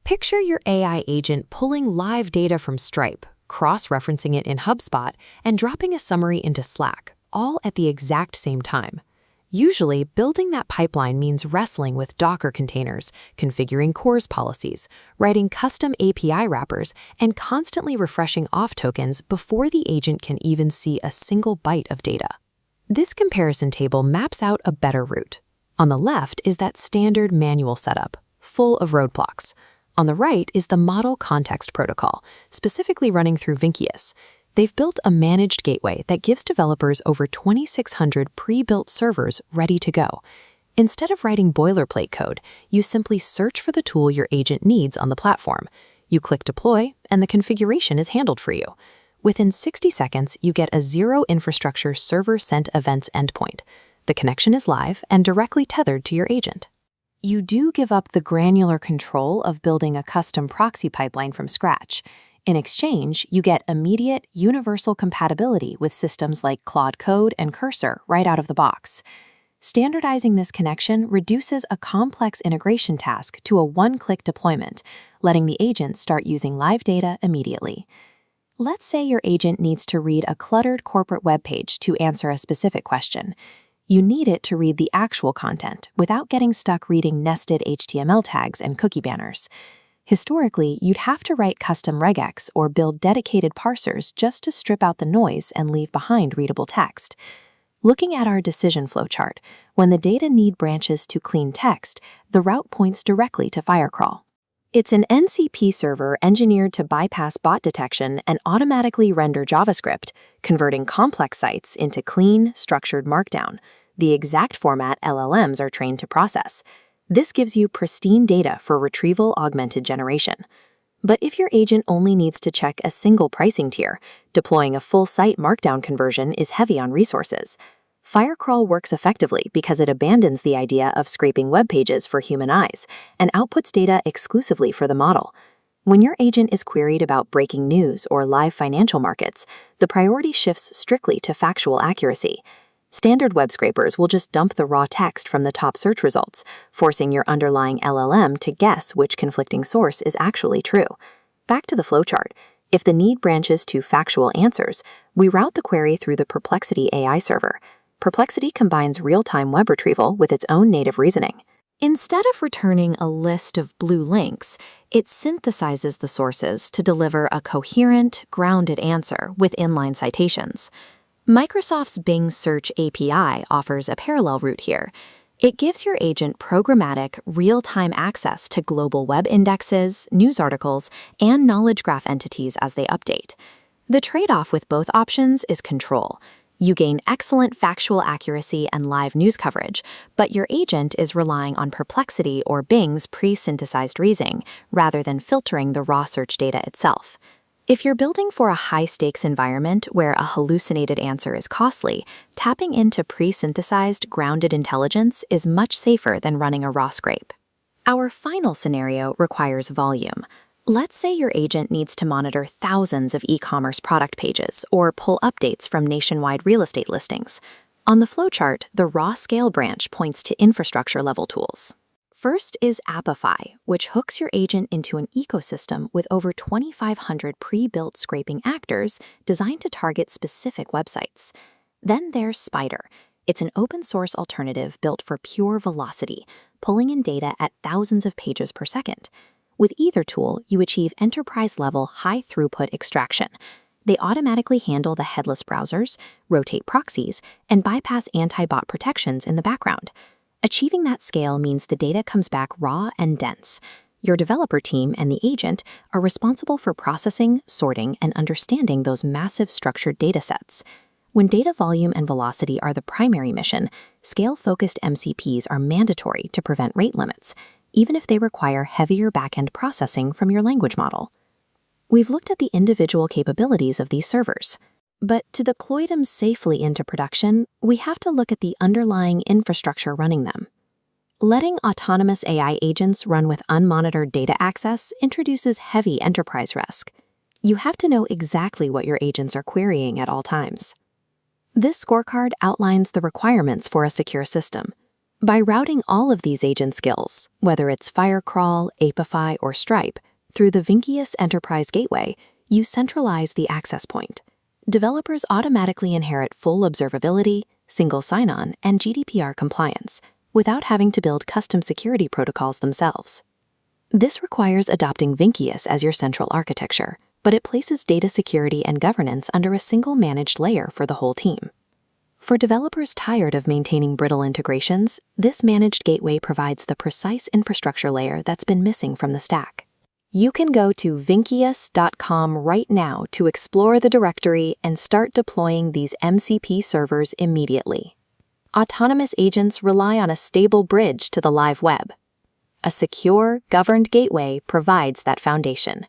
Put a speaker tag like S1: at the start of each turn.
S1: Picture your AI agent pulling live data from Stripe, cross-referencing it in HubSpot, and dropping a summary into Slack, all at the exact same time. Usually, building that pipeline means wrestling with Docker containers, configuring CORS policies, writing custom API wrappers, and constantly refreshing auth tokens before the agent can even see a single byte of data. This comparison table maps out a better route. On the left is that standard manual setup, full of roadblocks. On the right is the Model Context Protocol, specifically running through Vinkius. They've built a managed gateway that gives developers over 2,600 pre-built servers ready to go. Instead of writing boilerplate code, you simply search for the tool your agent needs on the platform. You click Deploy, and the configuration is handled for you. Within 60 seconds, you get a zero-infrastructure server-sent events endpoint. The connection is live and directly tethered to your agent. You do give up the granular control of building a custom proxy pipeline from scratch. In exchange, you get immediate, universal compatibility with systems like Claude Code and Cursor right out of the box. Standardizing this connection reduces a complex integration task to a one-click deployment, letting the agent start using live data immediately. Let's say your agent needs to read a cluttered corporate web page to answer a specific question. You need it to read the actual content without getting stuck reading nested HTML tags and cookie banners. Historically, you'd have to write custom regex or build dedicated parsers just to strip out the noise and leave behind readable text. Looking at our decision flow chart, when the data need branches to clean text, the route points directly to Firecrawl. It's an MCP server engineered to bypass bot detection and automatically render JavaScript, converting complex sites into clean, structured markdown, the exact format LLMs are trained to process. This gives you pristine data for retrieval-augmented generation. But if your agent only needs to check a single pricing tier, deploying a full-site markdown conversion is heavy on resources. Firecrawl works effectively because it abandons the idea of scraping web pages for human eyes and outputs data exclusively for the model. When your agent is queried about breaking news or live financial markets, the priority shifts strictly to factual accuracy. Standard web scrapers will just dump the raw text from the top search results, forcing your underlying LLM to guess which conflicting source is actually true. Back to the flowchart. If the need branches to factual answers, we route the query through the Perplexity AI server. Perplexity combines real-time web retrieval with its own native reasoning. Instead of returning a list of blue links, it synthesizes the sources to deliver a coherent, grounded answer with inline citations. Microsoft's Bing Search API offers a parallel route here. It gives your agent programmatic, real-time access to global web indexes, news articles, and knowledge graph entities as they update. The trade-off with both options is control. You gain excellent factual accuracy and live news coverage, but your agent is relying on Perplexity or Bing's pre-synthesized reasoning rather than filtering the raw search data itself. If you're building for a high-stakes environment where a hallucinated answer is costly, tapping into pre-synthesized, grounded intelligence is much safer than running a raw scrape. Our final scenario requires volume. Let's say your agent needs to monitor thousands of e-commerce product pages or pull updates from nationwide real estate listings. On the flowchart, the raw scale branch points to infrastructure-level tools. First is Appify, which hooks your agent into an ecosystem with over 2,500 pre-built scraping actors designed to target specific websites. Then there's Spider. It's an open-source alternative built for pure velocity, pulling in data at thousands of pages per second. With either tool, you achieve enterprise-level high-throughput extraction. They automatically handle the headless browsers, rotate proxies, and bypass anti-bot protections in the background. Achieving that scale means the data comes back raw and dense. Your developer team and the agent are responsible for processing, sorting, and understanding those massive structured datasets. When data volume and velocity are the primary mission, scale-focused MCPs are mandatory to prevent rate limits, even if they require heavier back-end processing from your language model. We've looked at the individual capabilities of these servers. But to deploy them safely into production, we have to look at the underlying infrastructure running them. Letting autonomous AI agents run with unmonitored data access introduces heavy enterprise risk. You have to know exactly what your agents are querying at all times. This scorecard outlines the requirements for a secure system. By routing all of these agent skills, whether it's Firecrawl, Apify, or Stripe, through the Vinkius Enterprise Gateway, you centralize the access point. Developers automatically inherit full observability, single sign-on, and GDPR compliance, without having to build custom security protocols themselves. This requires adopting Vinkius as your central architecture, but it places data security and governance under a single managed layer for the whole team. For developers tired of maintaining brittle integrations, this managed gateway provides the precise infrastructure layer that's been missing from the stack. You can go to vinkius.com right now to explore the directory and start deploying these MCP servers immediately. Autonomous agents rely on a stable bridge to the live web. A secure, governed gateway provides that foundation.